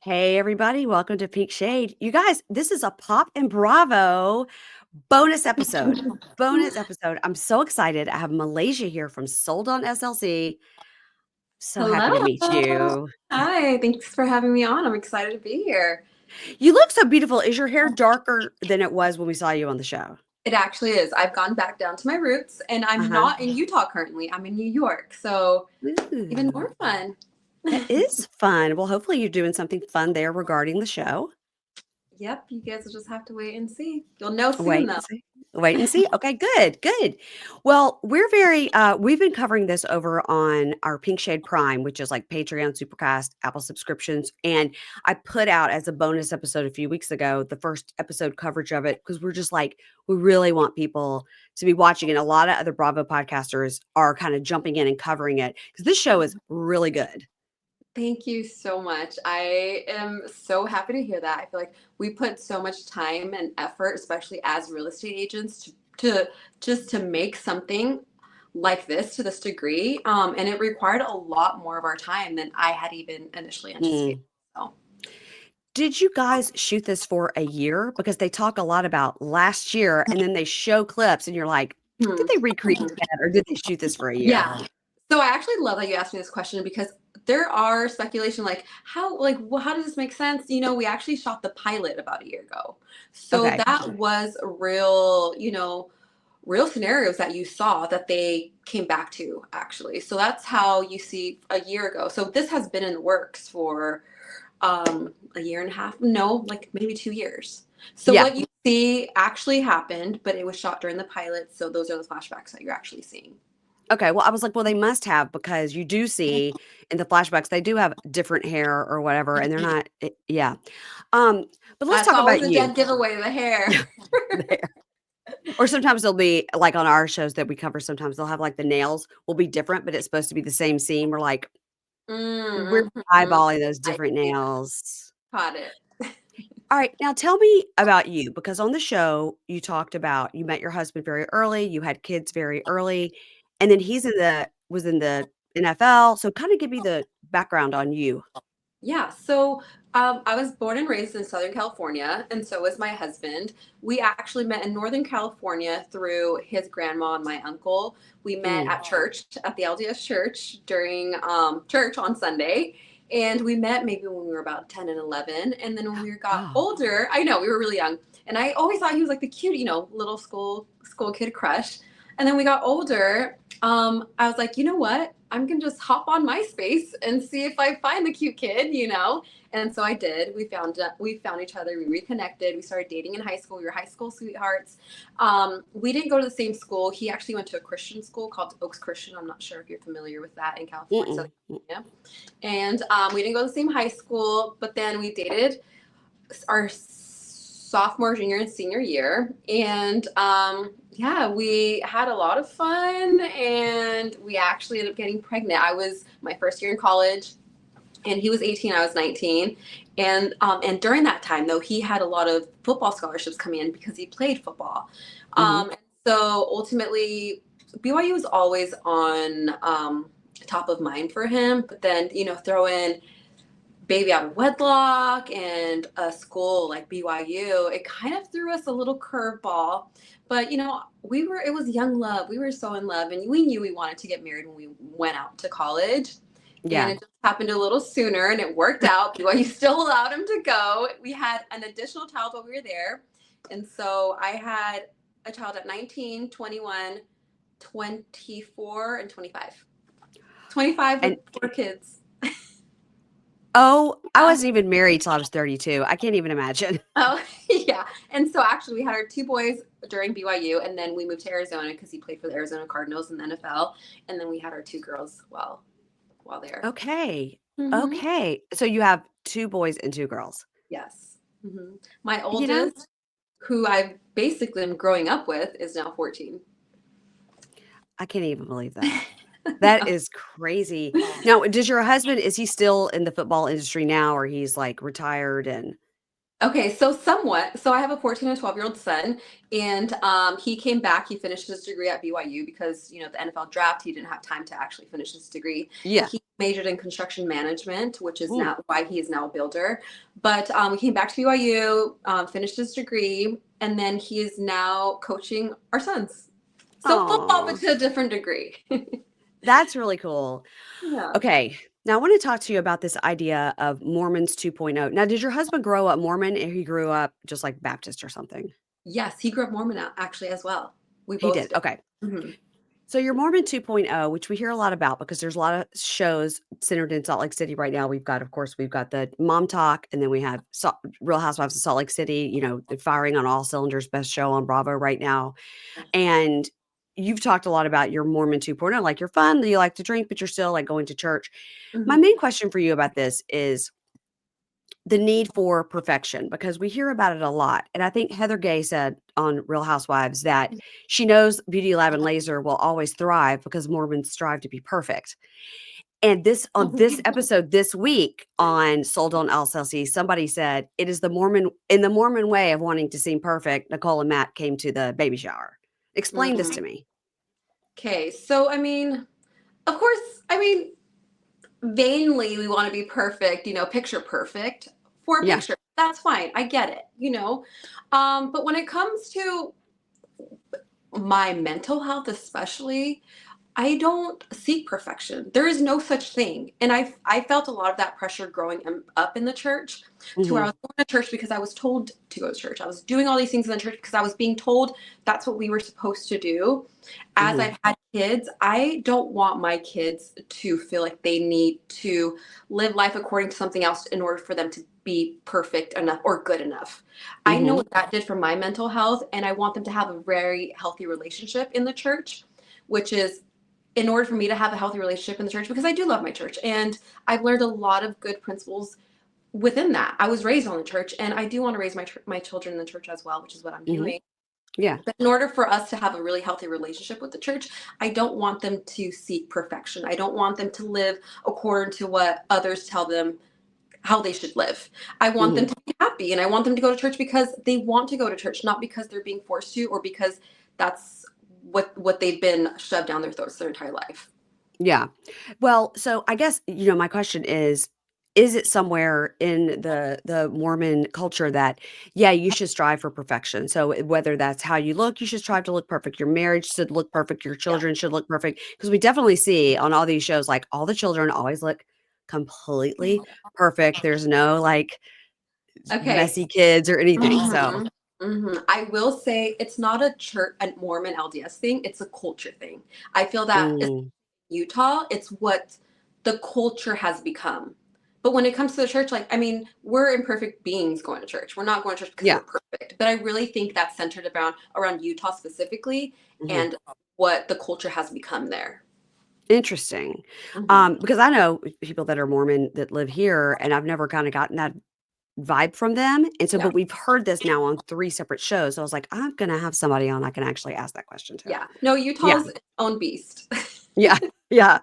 Hey, everybody, welcome to Pink Shade. You guys, this is a Pop and Bravo bonus episode. Bonus episode. I'm so excited. I have Malaysia here from Sold on SLC. So happy to Hello. meet you. Hi. Thanks for having me on. I'm excited to be here. You look so beautiful. Is your hair darker than it was when we saw you on the show? It actually is. I've gone back down to my roots and I'm Uh-huh. not in Utah currently. I'm in New York. So even Ooh, more fun. that is fun. Well, hopefully you're doing something fun there regarding the show. Yep. You guys will just have to wait and see. You'll know soon Wait though. and see. Wait and see. Okay, good, good. Well, we've been covering this over on our Pink Shade Prime, which is like Patreon, Supercast, Apple subscriptions. And I put out as a bonus episode a few weeks ago, the first episode coverage of it, because we're just like, we really want people to be watching. And a lot of other Bravo podcasters are kind of jumping in and covering it because this show is really good. Thank you so much. I am so happy to hear that. I feel like we put so much time and effort, especially as real estate agents, to just to make something like this to this degree. And it required a lot more of our time than I had even initially anticipated. Mm. So Did you guys shoot this for a year? Because they talk a lot about last year and then they show clips and you're like, did hmm. they recreate that or did they shoot this for a year? Yeah. So I actually love that you asked me this question because there are speculation like how does this make sense? We actually shot the pilot about a year ago. So Okay. that was real, real scenarios that you saw that they came back to actually. So that's how you see a year ago. So this has been in the works for a year and a half. No, like maybe 2 years. So Yeah. what you see actually happened, but it was shot during the pilot. So those are the flashbacks that you're actually seeing. Okay. Well, I was like, well, they must have because you do see in the flashbacks, they do have different hair or whatever, and they're not, yeah. Um, but let's That's talk always about a you dead giveaway, the hair. there. Or sometimes they'll be like on our shows that we cover, sometimes they'll have like the nails will be different, but it's supposed to be the same scene. We're like, we're Mm-hmm. eyeballing those I different nails. caught it. All right, now tell me about you because on the show you talked about you met your husband very early, you had kids very early, and then he's in the was in the NFL. So kind of give me the background on you. Yeah, so I was born and raised in Southern California, and so was my husband. We actually met in Northern California through his grandma and my uncle. We met Mm. at church, at the LDS church during church on Sunday. And we met maybe when we were about 10 and 11. And then when we got Oh, older, I know we were really young. And I always thought he was like the cute, little school kid crush. And then we got older. I was like, you know what? I'm gonna just hop on MySpace and see if I find the cute kid. And so I did. We found each other. We reconnected. We started dating in high school. We were high school sweethearts. We didn't go to the same school. He actually went to a Christian school called Oaks Christian. I'm not sure if you're familiar with that in California, mm-mm. Southern California. And we didn't go to the same high school, but then we dated our sophomore, junior, and senior year. And yeah, we had a lot of fun and we actually ended up getting pregnant. I was my first year in college and he was 18, I was 19. And during that time though, he had a lot of football scholarships coming in because he played football. Mhm. And so ultimately BYU was always on top of mind for him. But then, throw in baby out of wedlock and a school like BYU, it kind of threw us a little curveball. But it was young love. We were so in love and we knew we wanted to get married when we went out to college. And Yeah. it just happened a little sooner and it worked out. BYU still allowed him to go. We had an additional child while we were there. And so I had a child at 19, 21, 24, and 25. 25 with And 4 kids. oh, I Yeah. wasn't even married till I was 32. I can't even imagine. Oh, yeah. And so actually, we had our 2 boys during BYU, and then we moved to Arizona because he played for the Arizona Cardinals in the NFL. And then we had our 2 girls while there. Okay. Hmm. Okay. So you have 2 boys and 2 girls. Yes. My You know, oldest, who I basically am growing up with, is now 14. I can't even believe that. That is crazy. Now, does your husband is he still in the football industry now or he's like retired and Okay, so somewhat. So I have a 14 and 12-year-old son, and he came back. He finished his degree at BYU because, the NFL draft, he didn't have time to actually finish his degree. Yeah. He majored in construction management, which is Mm. now why he is now a builder. But he came back to BYU, finished his degree, and then he is now coaching our sons. So football, but Oh, to a different degree. that's really cool. Yeah. Okay. Now I want to talk to you about this idea of Mormons 2.0. Now, did your husband grow up Mormon or he grew up just like Baptist or something? Yes, he grew up Mormon actually as well. We He both did. did. Okay. Mhm. So your Mormon 2.0, which we hear a lot about because there's a lot of shows centered in Salt Lake City right now. Of course, we've got the Mom Talk, and then we have Real Housewives of Salt Lake City. They're firing on all cylinders, best show on Bravo right now. And you've talked a lot about your Mormon 2.0, like you're fun, you like to drink, but you're still like going to church. My Mhm. main question for you about this is the need for perfection because we hear about it a lot. And I think Heather Gay said on Real Housewives that she knows Beauty Lab and Laser will always thrive because Mormons strive to be perfect. And this on this episode this week on Sold on SLC, somebody said it is the Mormon way of wanting to seem perfect. Nicole and Matt came to the baby shower. Explain this Mhm. to me. Okay, so I mean, of course, vainly we want to be perfect, picture perfect for a Yeah. picture. That's fine. I get it. But when it comes to my mental health, especially, I don't seek perfection. There is no such thing. And I felt a lot of that pressure growing up in the church to where I Mhm. was going to church because I was told to go to church. I was doing all these things in the church because I was being told that's what we were supposed to do. As Mhm. I've had kids, I don't want my kids to feel like they need to live life according to something else in order for them to be perfect enough or good enough. I know Mhm. what that did for my mental health, and I want them to have a very healthy relationship in the church, which is in order for me to have a healthy relationship in the church, because I do love my church and I've learned a lot of good principles within that. I was raised on the church, and I do want to raise my children in the church as well, which is what I'm Mhm. doing. Yeah. But in order for us to have a really healthy relationship with the church, I don't want them to seek perfection. I don't want them to live according to what others tell them how they should live. I want them Mhm. to be happy, and I want them to go to church because they want to go to church, not because they're being forced to or because that's what they've been shoved down their throats their entire life. Yeah. Well, so I guess, my question is it somewhere in the Mormon culture that, yeah, you should strive for perfection? So whether that's how you look, you should strive to look perfect. Your marriage should look perfect. Your Yeah. children should look perfect. Because we definitely see on all these shows, like all the children always look completely perfect. There's no like Okay. messy kids or anything. So Mhm. Mhm. I will say it's not a church, a Mormon LDS thing. It's a culture thing. I feel that in mm, Utah, it's what the culture has become. But when it comes to the church, we're imperfect beings going to church. We're not going to church because yeah. we're perfect. But I really think that's centered around Utah specifically Mhm. and what the culture has become there. Interesting. Mhm. Because I know people that are Mormon that live here, and I've never kind of gotten that vibe from them. And so, Yeah. but we've heard this now on 3 separate shows. So I was like, I'm gonna have somebody on I can actually ask that question to. Yeah. No, Yeah. Utah's its own beast. Yeah. Yeah.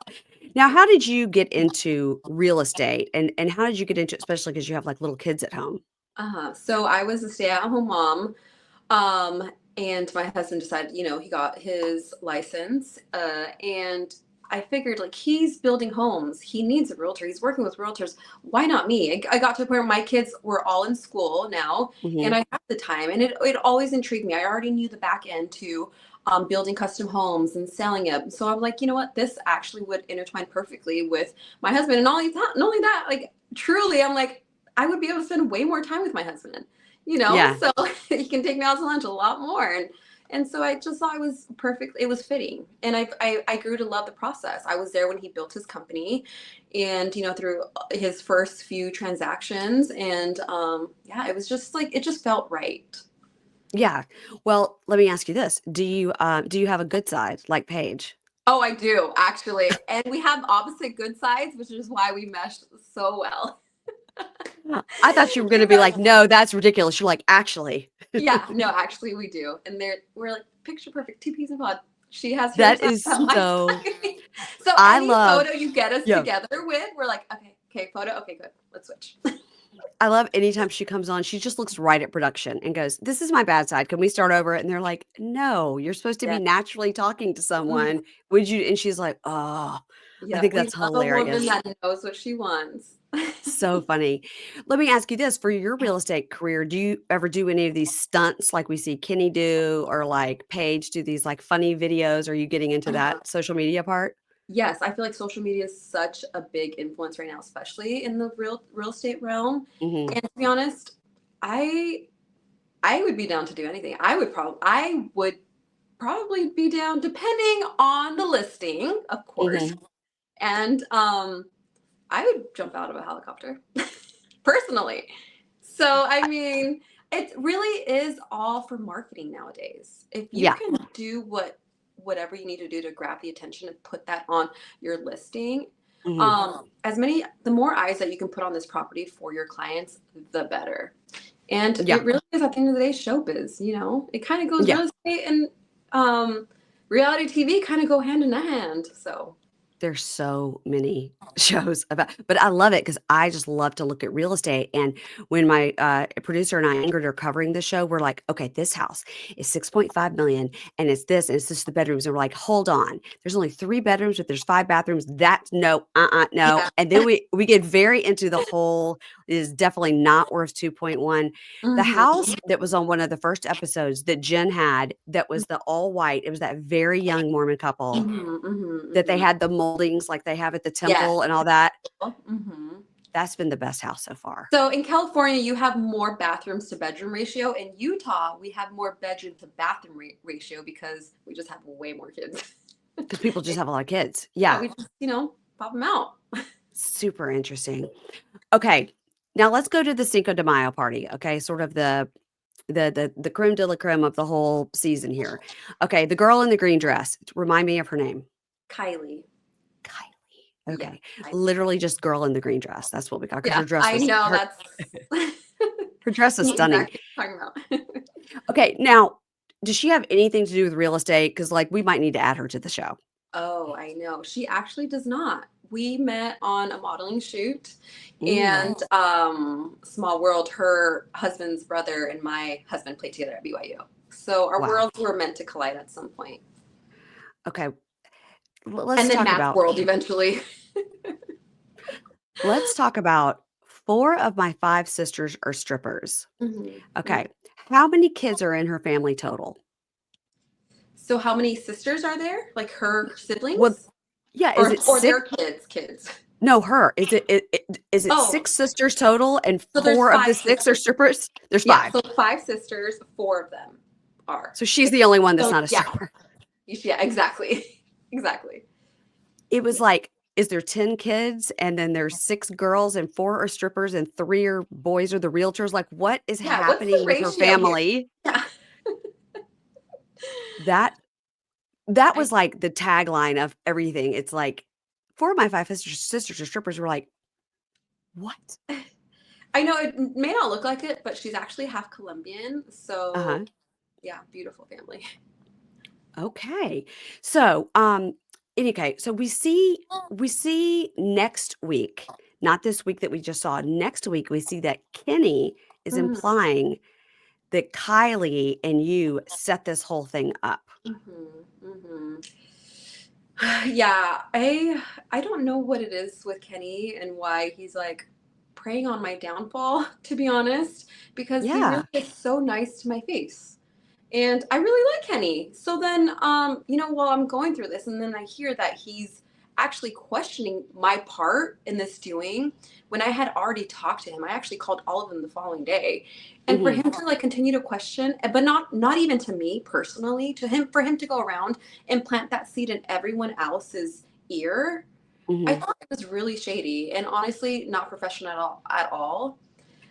Now, how did you get into real estate? And how did you get into it, especially because you have, like, little kids at home? Uh-huh. So I was a stay-at-home mom. And my husband decided, he got his license, and I figured like he's building homes, he needs a realtor, he's working with realtors. Why not me? I got to a point where my kids were all in school now, and Mhm. I had the time, and it always intrigued me. I already knew the back end to building custom homes and selling it. So I'm like, you know what? This actually would intertwine perfectly with my husband. And not only that, like truly, I'm like, I would be able to spend way more time with my husband, Yeah. so he can take me out to lunch a lot more. And so I just thought it was perfect. It was fitting. And I grew to love the process. I was there when he built his company and, through his first few transactions. And yeah, it was just like, it just felt right. Yeah. Well, let me ask you this. Do you have a good side like Paige? Oh, I do actually. And we have opposite good sides, which is why we meshed so well. Yeah. I thought you were gonna We be like, meshed. "No, that's ridiculous." You're like, "Actually." Yeah, no, actually we do. And we're like picture perfect, two peas in a pod. She has her That side, is I have my so side. So I any love photo you get us yeah. together with, we're like, okay, photo, okay, good. Let's switch. I love anytime she comes on, she just looks right at production and goes, "This is my bad side. Can we start over?" And they're like, "No, you're supposed to Yeah. be naturally talking to Mhm. someone. Would you?" And she's like, "Oh." I Yeah, think we that's love a woman hilarious. that knows what she wants. So funny. Let me ask you this, for your real estate career, do you ever do any of these stunts like we see Kenny do or like Paige do these like funny videos? Are you getting into Uh, that social media part? yes, I feel like social media is such a big influence right now, especially in the real estate realm. Mhm. And to be honest, I I would be down to do anything. I would probably be down depending on the listing, of course. Mhm. And I would jump out of a helicopter personally. So, I mean, it really is all for marketing nowadays. If you Yeah. can do whatever you need to do to grab the attention and put that on your listing, Mhm. the more eyes that you can put on this property for your clients, the better. And Yeah. it really is at the end of the day showbiz, It kind of goes Yeah. real estate and reality TV kind of go hand in hand. So, There's so many shows about, but I love it because I just love to look at real estate, and when my, producer and I, Ingrid, are covering the show, we're like, "Okay, this house is 6.5 million, and it's this, and it's just the bedrooms," and we're like, "Hold on, there's only 3 bedrooms, but there's 5 bathrooms. That's no, no," yeah. and then we get very into the whole, it is definitely not worth 2.1. The house Hmm. that was on one of the first episodes that Jen had that was the all white, it was that very young Mormon couple Hmm. that they Hmm. had the moldings like they have at the Yes. temple and all that. Hmm. That's been the best house so far So in California, you have more bathrooms to bedroom ratio. In Utah, we have more bedroom to bathroom ratio because we just have way more kids. because people just have a lot of kids. Yeah, Yeah, we just, pop them out. super interesting. Okay, now let's go to the Cinco de Mayo party, okay? Sort of the creme de la creme of the whole season here. Okay, the girl in the green dress, remind me of her name. Kylie. Kylie. Yeah. Okay, Kylie. literally just girl in the green dress. That's what we got because Yeah, I know that's her dress is stunning. exactly what I'm talking about. Okay, now does she have anything to do with real estate? Because like we might need to add her to the show. Oh, I know. She actually does not. We met on a modeling shoot Mm, and small world, her husband's brother and my husband played together at BYU. So our wow. worlds were meant to collide at some point. Okay, And let's then talk Matt's about world eventually. let's talk about 4 of my 5 sisters are strippers. Mhm, mhm. Okay, how many kids are in her family total? So how many sisters are there? Like her Well, siblings? yeah, is it Or 6? their kids? No, her. Is it Oh, 6 sisters total and so there's 4 of the five 6 are sisters. strippers? There's Yeah, 5. so 5 sisters, 4 of them are. So she's the only one that's So not a yeah, stripper. yeah, exactly. Exactly. It was Yeah. like, is there 10 kids and then there's 6 girls and 4 are strippers and 3 are boys or the realtors? Like, what is Yeah, what's the happening with her ratio here? family? Yeah. That that I was like the tagline of everything. It's like 4 of my 5 sisters are strippers. We're like, "What?" I know it may not look like it, but she's actually half Colombian. So Uh-huh. yeah, beautiful family. Okay. So, okay, so we see next week, not this week that we just saw. Next week, we see that Kenny is Mhm, implying that Kylie and you set this whole thing up. mhm, mhm. Yeah, I don't know what it is with Kenny and why he's like preying on my downfall, to be honest, because he really Yeah. is so nice to my face. And I really like Kenny. So then, while I'm going through this, and then I hear that he's actually questioning my part in this doing when I had already talked to him. I actually called all of them the following day. And for Mhm. him to like continue to question, but not even to me personally, to him for him to go around and plant that seed in everyone else's ear, I Mhm. thought it was really shady and honestly not professional at all.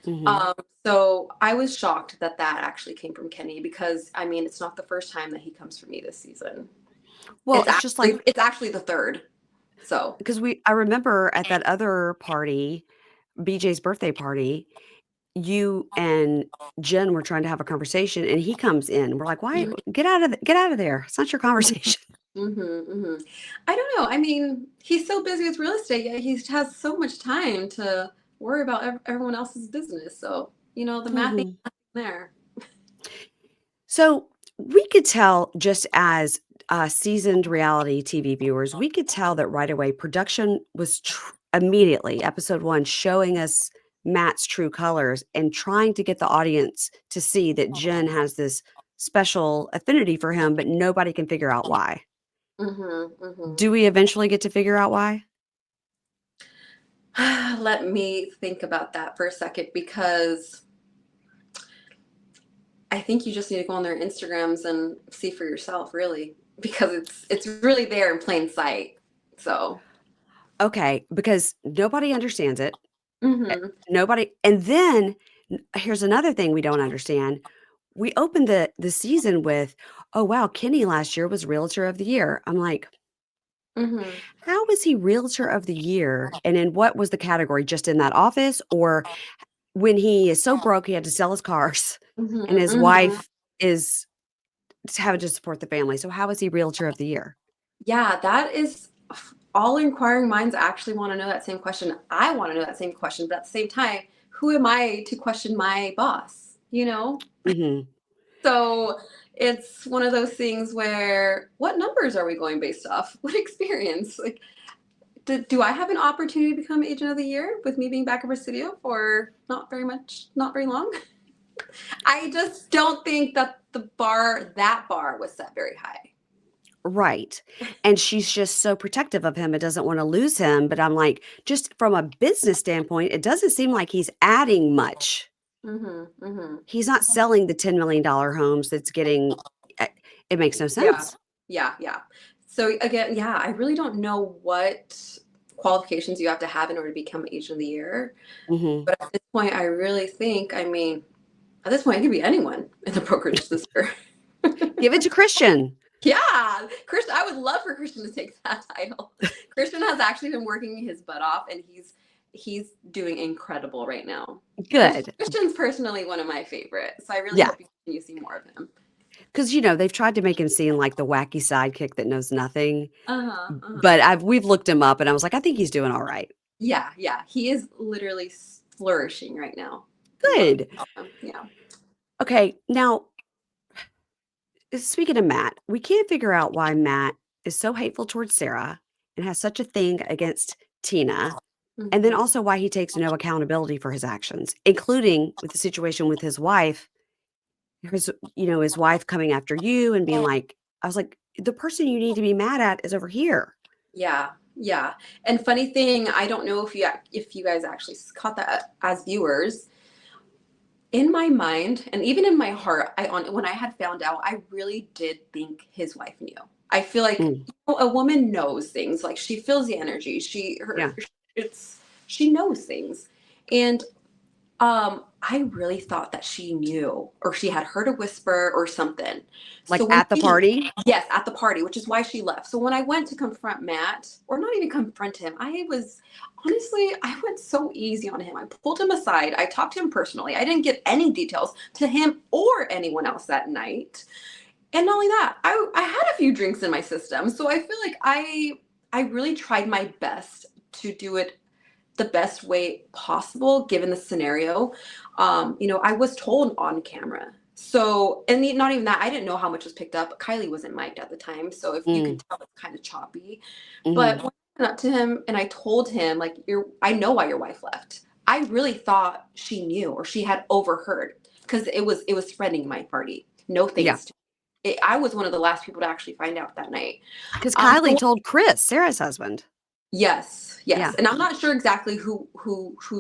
Mhm. Um, so I was shocked that that actually came from Kenny because I mean it's not the first time that he comes for me this season. Well, it's just like It's actually the third. So because I remember at that other party, BJ's birthday party, you and Jen were trying to have a conversation and he comes in. We're like, "Why? Get out of there. It's not your conversation." I don't know. I mean, he's so busy with real estate, yet he has so much time to worry about everyone else's business. So, the math ain't Mhm. there. So we could tell just as seasoned reality TV viewers, we could tell that right away production was immediately, episode one, showing us Matt's true colors and trying to get the audience to see that Jen has this special affinity for him, but nobody can figure out why. Mm-hmm. Do we eventually get to figure out why? Let me think about that for a second, because I think you just need to go on their Instagrams and see for yourself, really, because it's really there in plain sight. So, Okay, because nobody understands it. hmm Nobody, and then here's another thing we don't understand. We opened the season with, "Oh, wow, Kenny last year was Realtor of the Year." I'm like, hmm "How was he Realtor of the Year? And in what was the category? Just in that office? Or when he is so broke he had to sell his cars and his hmm wife is having to support the family. So how is he Realtor of the Year?" Yeah, that is, all inquiring minds actually want to know that same question. I want to know that same question, but at the same time, who am I to question my boss? Mhm. So it's one of those things where, what numbers are we going based off? What experience? Like, do I have an opportunity to become agent of the year with me being back in Presidio for not very long? I just don't think that that bar was set very high. Right. And she's just so protective of him and doesn't wanna lose him, but I'm like, just from a business standpoint, it doesn't seem like he's adding much. Mm-hmm. He's not selling the $10 million homes that's getting eh, it makes no Yeah. sense. Yeah. So again, yeah, I really don't know what qualifications you have to have in order to become agent of the year. Mhm. But at this point, I really think, I mean, at this point, it could be anyone in the brokerage this year. Give it to Christian. Yeah, Christian, I would love for Christian to take that title. Christian has actually been working his butt off, and he's doing incredible right now. Good. Christian's personally one of my favorites, so I really Yeah, hope you continue to see more of him. 'cause, they've tried to make him seem like the wacky sidekick that knows nothing, Uh-huh, but uh-huh. we've looked him up, and I was like, "I think he's doing alright." Yeah. He is literally flourishing right now. Love Good. him. Yeah. Okay, now, speaking of Matt, we can't figure out why Matt is so hateful towards Sarah and has such a thing against Tina, and then hmm also why he takes no accountability for his actions, including with the situation with his wife. His wife coming after you and being like I was like, "The person you need to be mad at is over here." Yeah. And funny thing, I don't know if you guys actually caught that as viewers. In my mind and even in my heart, when I had found out, I really did think his wife knew. I feel like, Mm, a woman knows things. Like, she feels the energy. yeah, She knows things. And I really thought that she knew, or she had heard a whisper or something. So like, when at the party? yes, at the party, which is why she left. So when I went to confront Matt, or not even confront him, I went so easy on him. I pulled him aside. I talked to him personally. I didn't give any details to him or anyone else that night. And not only that, I had a few drinks in my system. So I feel like I really tried my best to do it the best way possible given the scenario. I was told on camera. So, and not even that, I didn't know how much was picked up. Kylie wasn't mic'd at the time, so if you can Mm, tell, it's kind of choppy. But mhm, when I went up to him and I told him, like, I know why your wife left. I really thought she knew, or she had overheard, because it was spreading in my party. No yeah, thanks to it. I was one of the last people to actually find out that night. because So Kylie told Chris, Sarah's husband. yes, Yeah, and I'm not sure exactly who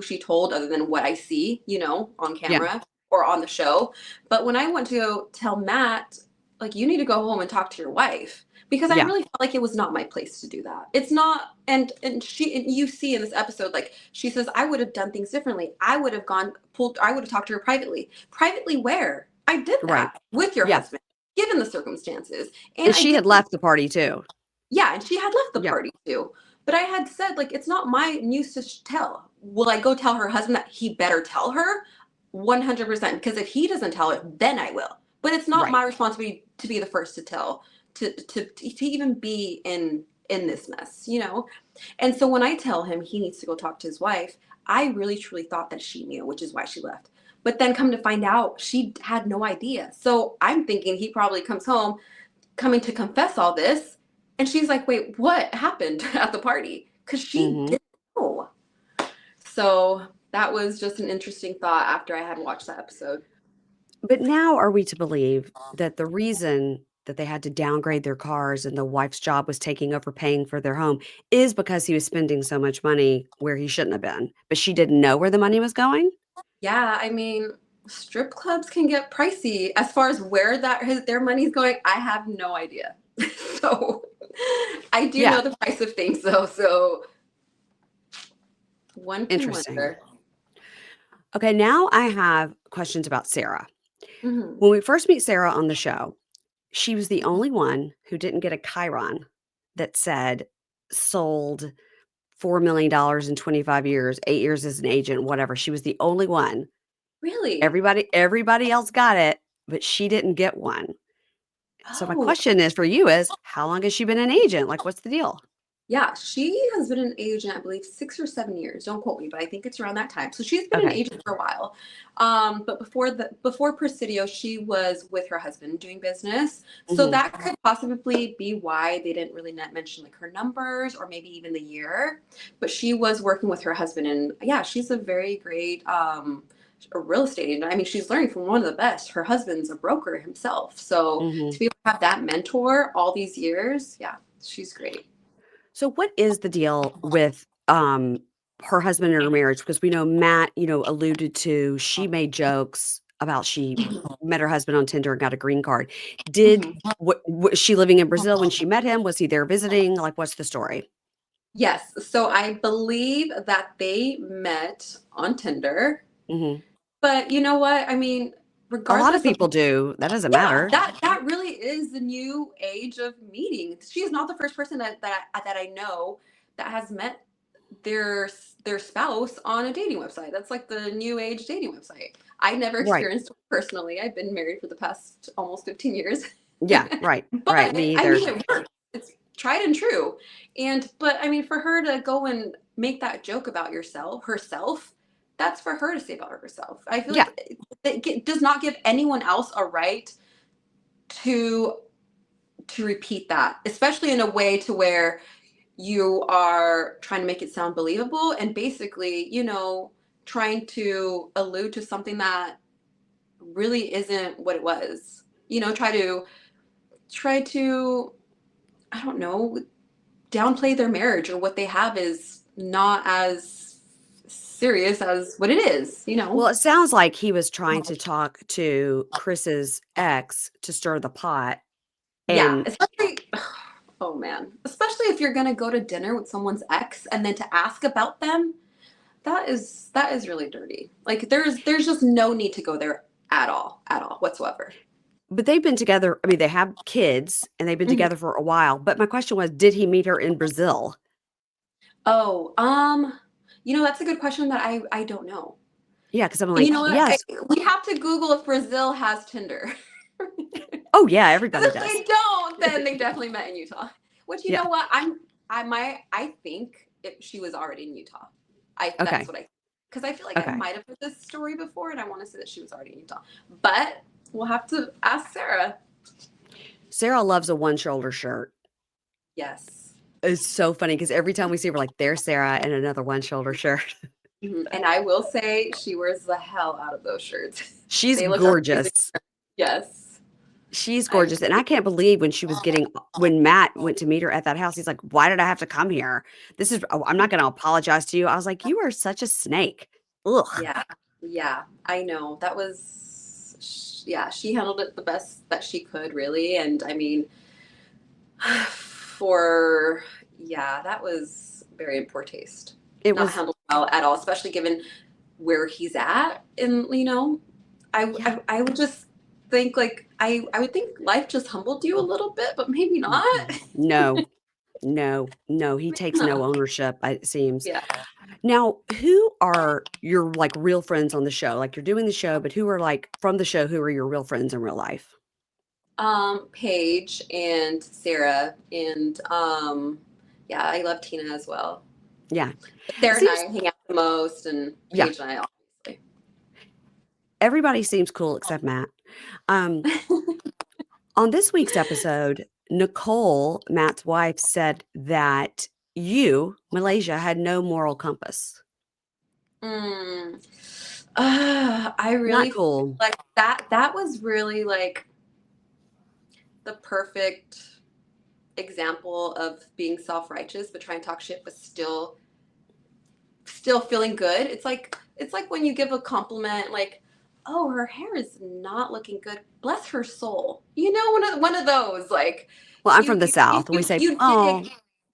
she told, other than what I see, on yeah, camera or on the show. But when I went to go tell Matt, like, you need to go home and talk to your wife, because I yeah, really felt like it was not my place to do that. It's not, and you see in this episode, like, she says, I would have done things differently. I would have talked to her privately. Privately where? I did right. that with your Yeah, husband, given the circumstances, and and I she did. had left the party too. Yeah, and she had left the Yeah, party too. But I had said, like, it's not my news to tell. Will I go tell her husband that he better tell her? 100%. Because if he doesn't tell her, then I will. But it's not right. my responsibility to be the first to tell, to even be in this mess. And so when I tell him he needs to go talk to his wife, I really truly thought that she knew, which is why she left. But then come to find out, she had no idea. So I'm thinking he probably comes home coming to confess all this. And she's like, wait, what happened at the party? Because she Mm-hmm. didn't know. So that was just an interesting thought after I had watched that episode. But now are we to believe that the reason that they had to downgrade their cars and the wife's job was taking over paying for their home is because he was spending so much money where he shouldn't have been, but she didn't know where the money was going? Yeah, I mean, strip clubs can get pricey. As far as where their money's going, I have no idea. So I do Yeah, know the price of things though, so one can interesting. wonder. Okay, now I have questions about Sarah. Mhm. When we first meet Sarah on the show, she was the only one who didn't get a chyron that said sold $4 million in 25 years, 8 years as an agent, whatever. She was the only one. Really? Everybody else got it, but she didn't get one. So my Oh, question is for you is, how long has she been an agent? Like, what's the deal? yeah, she has been an agent, I believe, 6 or 7 years. Don't quote me, but I think it's around that time. So she's been an Okay. agent for a while. But before Presidio, she was with her husband doing business. So Mhm. that could possibly be why they didn't really mention like her numbers or maybe even the year. But she was working with her husband, and yeah, she's a very great a real estate agent. I mean, she's learning from one of the best. Her husband's a broker himself, so to Mhm. be able to have that mentor all these years, yeah, she's great. So what is the deal with, her husband and her marriage? Because we know Matt, alluded to she made jokes about she met her husband on Tinder and got a green card. Did Mhm. what was she living in Brazil when she met him? Was he there visiting? Like, what's the story? Yes. So I believe that they met on Tinder. Mhm. But you know what? I mean, A lot of regardless of people do. That doesn't yeah, matter. that really is the new age of meeting. She is not the first person that I know that has met their their spouse on a dating website. That's like the new age dating website. I never Right. experienced it personally. I've been married for the past almost 15 years. Yeah, right, right, But me I either. mean it works. It's tried and true. And but I mean for her to go and make that joke about herself, that's for her to say about herself. I feel Yeah, like it does not give anyone else a right to repeat that, especially in a way to where you are trying to make it sound believable and basically, trying to allude to something that really isn't what it was. Try to I don't know, downplay their marriage or what they have is not as serious as what it is. well, it sounds like he was trying to talk to Chris's ex to stir the pot, Yeah, and especially oh man, especially if you're going to go to dinner with someone's ex and then to ask about them, that is really dirty. Like there's just no need to go there at all whatsoever. but they've been together. I mean, they have kids, and they've been Mhm. together for a while, but my question was, did he meet her in Brazil? Oh, that's a good question that I don't know. Yeah, because 'cause I'm And you like, know what? "Yes." We have to Google if Brazil has Tinder. Oh, yeah, Because everybody if does. they don't, then they definitely met in Utah. Which you Yeah, know what? I think she was already in Utah. That's okay, what I because I feel like I okay. might have heard this story before, and I want to say that she was already in Utah. But we'll have to ask Sarah. Sarah loves a one-shoulder shirt. Yes. It's so funny because every time we see her, we're like, "There's Sarah in another one-shoulder shirt." And I will say she wears the hell out of those shirts. She's They look amazing. gorgeous. Yes. She's I gorgeous, and I can't believe when Matt went to meet her at that house, he's like, "Why did I have to come here? I'm not gonna apologize to you." I was like, "You are such a snake." Ugh. yeah. Yeah. I know. Yeah, she handled it the best that she could really. And I mean, for yeah, that was very in poor taste. It Not was handled well at all, especially given where he's at. And yeah. I would just think like I would think life just humbled you a little bit, but maybe not. Mm-mm. No. No. No, he Maybe takes no not. ownership, it seems. Yeah. Now, who are your, like, real friends on the show? Like, you're doing the show, but who are, like, from the show, who are your real friends in real life? Paige and Sarah and yeah, I love Tina as well. Yeah. It Sarah and I seems hang out the most, and Yeah. Paige and I obviously. Everybody seems cool except Matt. Um, on this week's episode, Nicole, Matt's wife, said that you, Malaysia, had no moral compass. Mm. I Not really feel cool. like that was really like the perfect example of being self-righteous but trying to talk shit but still feeling good. It's like when you give a compliment like, "Oh, her hair is not looking good. Bless her soul." One of those like Well, I'm you from the you you South. We you, say, you dig, oh,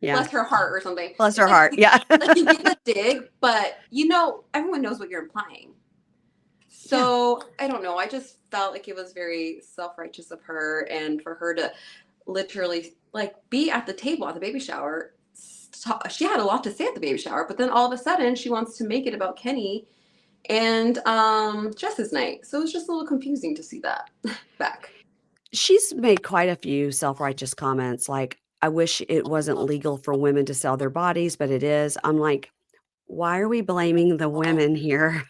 yeah, bless her heart or something. bless It's her heart. Yeah. like you give a dig, but everyone knows what you're implying. Yeah. So I don't know. I just felt like it was very self-righteous of her, and for her to literally like be at the table at the baby shower. She had a lot to say at the baby shower, but then all of a sudden she wants to make it about Kenny and Jess's night. So it was just a little confusing to see that back. She's made quite a few self-righteous comments like, I wish it wasn't legal for women to sell their bodies, but it is. I'm like, why are we blaming the women here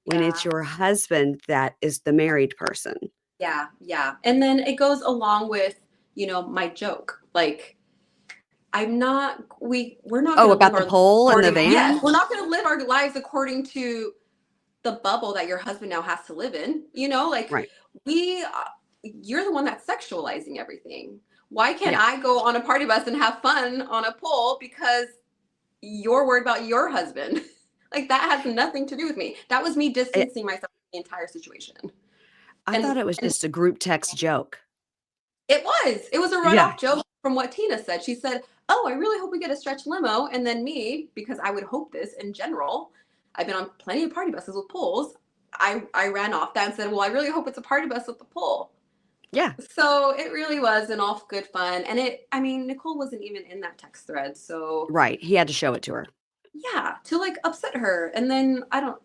when it's Yeah. your husband that is the married person? Yeah, yeah. And then it goes along with, my joke. Like we're not Oh, going to live about the our lives pole and the according van? yes, we're not going to live our lives according to the bubble that your husband now has to live in. Like Right. we you're the one that's sexualizing everything. Why can't Yeah. I go on a party bus and have fun on a pole because you're worried about your husband? Like that has nothing to do with me. That was me It, distancing myself from the entire situation. I And thought it was and just a group text joke. it was a Yeah. runoff joke from what Tina said. She said, "Oh, I really hope we get a stretch limo." And then me, because I would hope this in general, I've been on plenty of party buses with poles. I ran off that and said, "Well, I really hope it's a party bus with a pole." Yeah. So it really was an all good fun. And Nicole wasn't even in that text thread. So Right. He had to show it to her. yeah, to like upset her. And then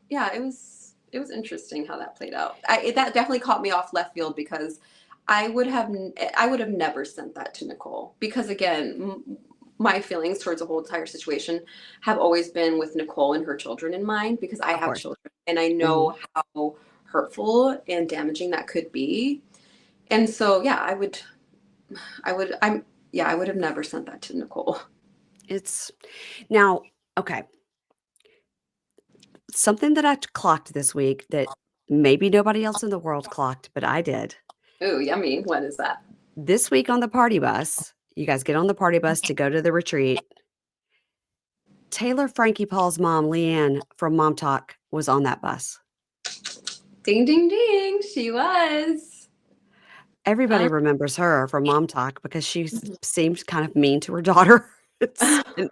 yeah, it was interesting how that played out. That definitely caught me off left field because I would have never sent that to Nicole because again, my feelings towards the whole entire situation have always been with Nicole and her children in mind because I Of have course. children and I Mhm. know how hurtful and damaging that could be. And so yeah, I would have never sent that to Nicole. It's now, okay. Something that I clocked this week that maybe nobody else in the world clocked, but I did. Ooh, yummy. What is that? This week on the party bus, you guys get on the party bus to go to the retreat. Taylor Frankie Paul's mom, Leanne from Mom Talk, was on that bus. Ding, ding, ding. She was. Everybody Uh, remembers her from Mom Talk because she seemed kind of mean to her daughter. And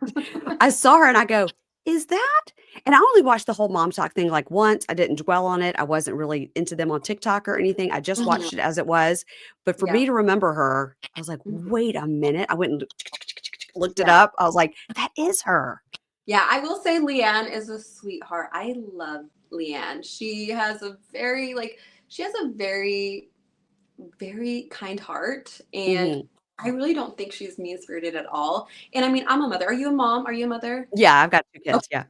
I saw her and I go, "Is that?" And I only watched the whole Mom Talk thing like once. I didn't dwell on it. I wasn't really into them on TikTok or anything. I just Mhm. watched it as it was. But for Yeah. me to remember her, I was like, Mhm. "Wait a minute." I went and looked it Yeah. up. I was like, "That is her." Yeah. I will say Leanne is a sweetheart. I love Leanne. She has a very, very kind heart. And Mhm. I really don't think she's mean spirited at all. And I'm a mother. Are you a mom? Are you a mother? Yeah, I've got 2 kids, yeah.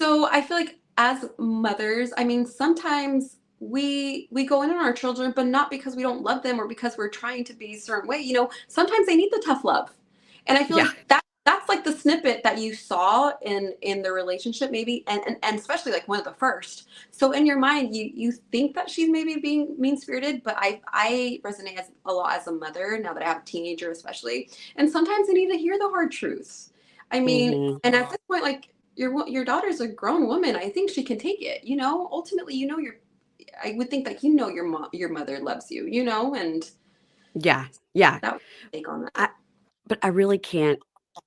So I feel like as mothers, sometimes we go in on our children, but not because we don't love them or because we're trying to be a certain way. Sometimes they need the tough love, and I feel Yeah. like that's like the snippet that you saw in the relationship, maybe, and especially like one of the first. So in your mind, you think that she's maybe being mean spirited, but I resonate a lot as a mother now that I have a teenager, especially, and sometimes they need to hear the hard truths. Mhm. And at this point, like your daughter's a grown woman. I think she can take it. Ultimately, I would think that your mother loves you. And Yeah, yeah. that was my take on that. I but I really can't.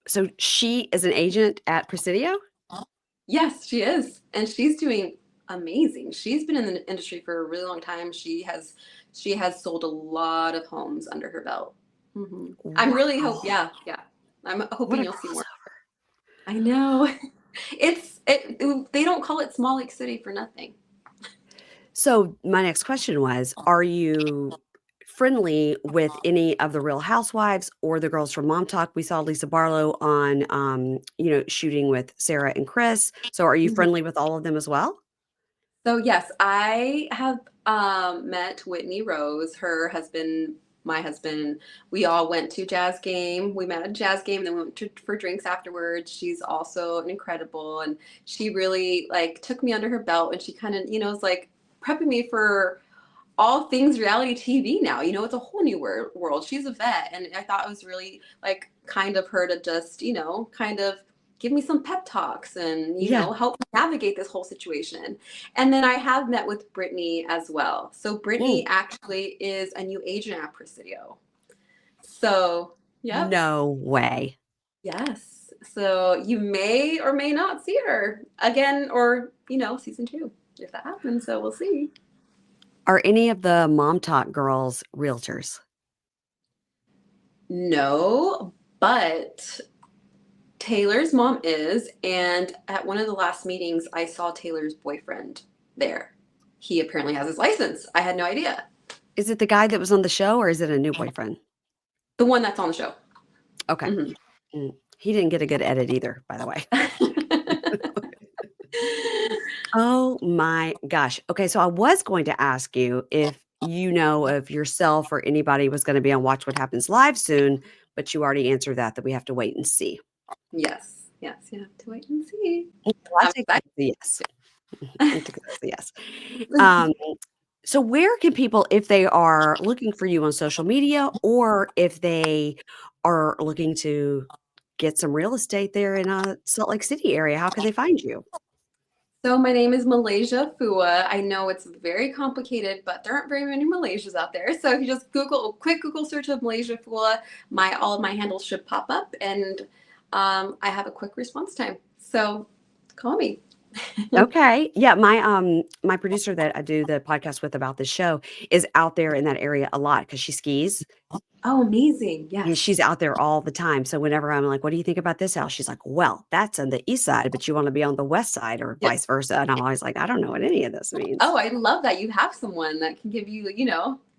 So she is an agent at Presidio? Yes, she is, and she's doing amazing. She's been in the industry for a really long time. She has sold a lot of homes under her belt. I'm really hope. Wow. Yeah, yeah. I'm What hoping a you'll see more. crossover. I know. They don't call it Small Lake City for nothing. So my next question was, are you friendly with any of the Real Housewives or the girls from Mom Talk? We saw Lisa Barlow on, shooting with Sarah and Chris. So are you Mhm. friendly with all of them as well? So yes, I have met Whitney Rose, her husband, my husband. We all went to jazz game. We met at a jazz game, and then we went for drinks afterwards. She's also an incredible, and she really like took me under her belt, and she kind of is like prepping me for all things reality TV now. It's a whole new world. She's a vet, and I thought it was really like kind of her to just, kind of give me some pep talks and, Yeah. help me navigate this whole situation. And then I have met with Brittany as well. So Brittany Mm. actually is a new agent at Presidio. So, yep. No way. Yes. So you may or may not see her again or, season 2 if that happens. So we'll see. Are any of the Mom Talk girls realtors? No, but Taylor's mom is, and at one of the last meetings, I saw Taylor's boyfriend there. He apparently has his license. I had no idea. Is it the guy that was on the show or is it a new boyfriend? The one that's on the show. Okay. Mhm. Mm. He didn't get a good edit either, by the way. Oh my gosh. Okay, so I was going to ask you if you know if yourself or anybody was gonna be on Watch What Happens Live soon, but you already answered that we have to wait and see. Yes, yes, you have to wait and see. Well, I I'm take that excited. as a yes. I take that as a yes. Um, so where can people, if they are looking for you on social media or if they are looking to get some real estate there in, Salt Lake City area, how can they find you? So my name is Malaysia Fua. I know it's very complicated, but there aren't very many Malaysias out there. So if you just Google a quick Google search of Malaysia Fua, all of my handles should pop up, and I have a quick response time. So call me. Okay. Yeah, my producer that I do the podcast with about this show is out there in that area a lot because she skis. Oh, amazing! Yeah, Yes. she's out there all the time. So whenever I'm like, "What do you think about this house?" She's like, "Well, that's on the east side, but you wanna be on the west side or Yeah. vice versa." And I'm always like, "I don't know what any of this means." Oh, I love that you have someone that can give you,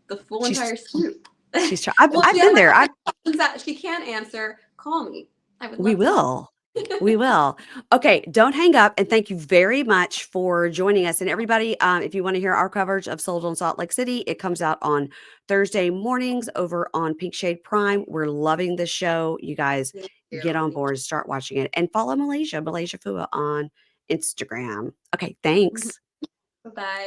the full She's entire scoop. she's try I've Well, if I've you been ever there. have I've any questions that she can't answer, call me. I would We love to help. will. We will. Okay, don't hang up, and thank you very much for joining us. And everybody, if you wanna hear our coverage of Sold on Salt Lake City, it comes out on Thursday mornings over on Pink Shade Prime. We're loving the show. You guys Thank get you. on Thank board, start watching it, and follow Malaysia Fua on Instagram. Okay, you. thanks. Bye-bye.